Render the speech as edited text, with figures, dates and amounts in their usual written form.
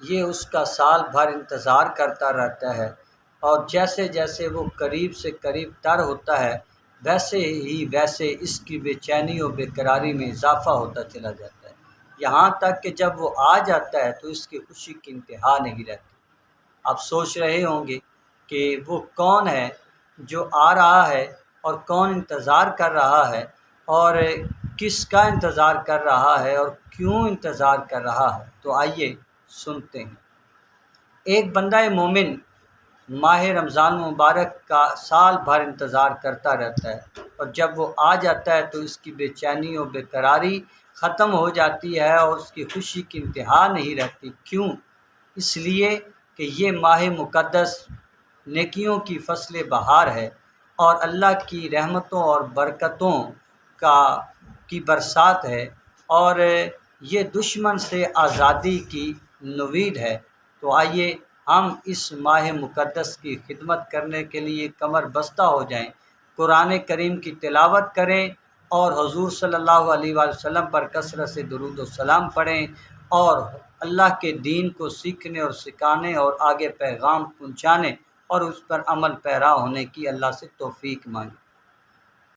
یہ اس کا سال بھر انتظار کرتا رہتا ہے، اور جیسے جیسے وہ قریب سے قریب تر ہوتا ہے ویسے اس کی بے چینی و بے قراری میں اضافہ ہوتا چلا جاتا ہے، یہاں تک کہ جب وہ آ جاتا ہے تو اس کی خوشی کی انتہا نہیں رہتی۔ آپ سوچ رہے ہوں گے کہ وہ کون ہے جو آ رہا ہے اور کون انتظار کر رہا ہے، اور کس کا انتظار کر رہا ہے اور کیوں انتظار کر رہا ہے۔ تو آئیے سنتے ہیں۔ ایک بندہ مومن ماہ رمضان مبارک کا سال بھر انتظار کرتا رہتا ہے، اور جب وہ آ جاتا ہے تو اس کی بے چینی و بے قراری ختم ہو جاتی ہے اور اس کی خوشی کی انتہا نہیں رہتی۔ کیوں؟ اس لیے کہ یہ ماہ مقدس نیکیوں کی فصل بہار ہے، اور اللہ کی رحمتوں اور برکتوں کی برسات ہے، اور یہ دشمن سے آزادی کی نوید ہے۔ تو آئیے ہم اس ماہ مقدس کی خدمت کرنے کے لیے کمر بستہ ہو جائیں، قرآن کریم کی تلاوت کریں، اور حضور صلی اللہ علیہ وآلہ وسلم پر کثرت سے درود و سلام پڑھیں، اور اللہ کے دین کو سیکھنے اور سکھانے اور آگے پیغام پہنچانے اور اس پر عمل پیرا ہونے کی اللہ سے توفیق مانگیں۔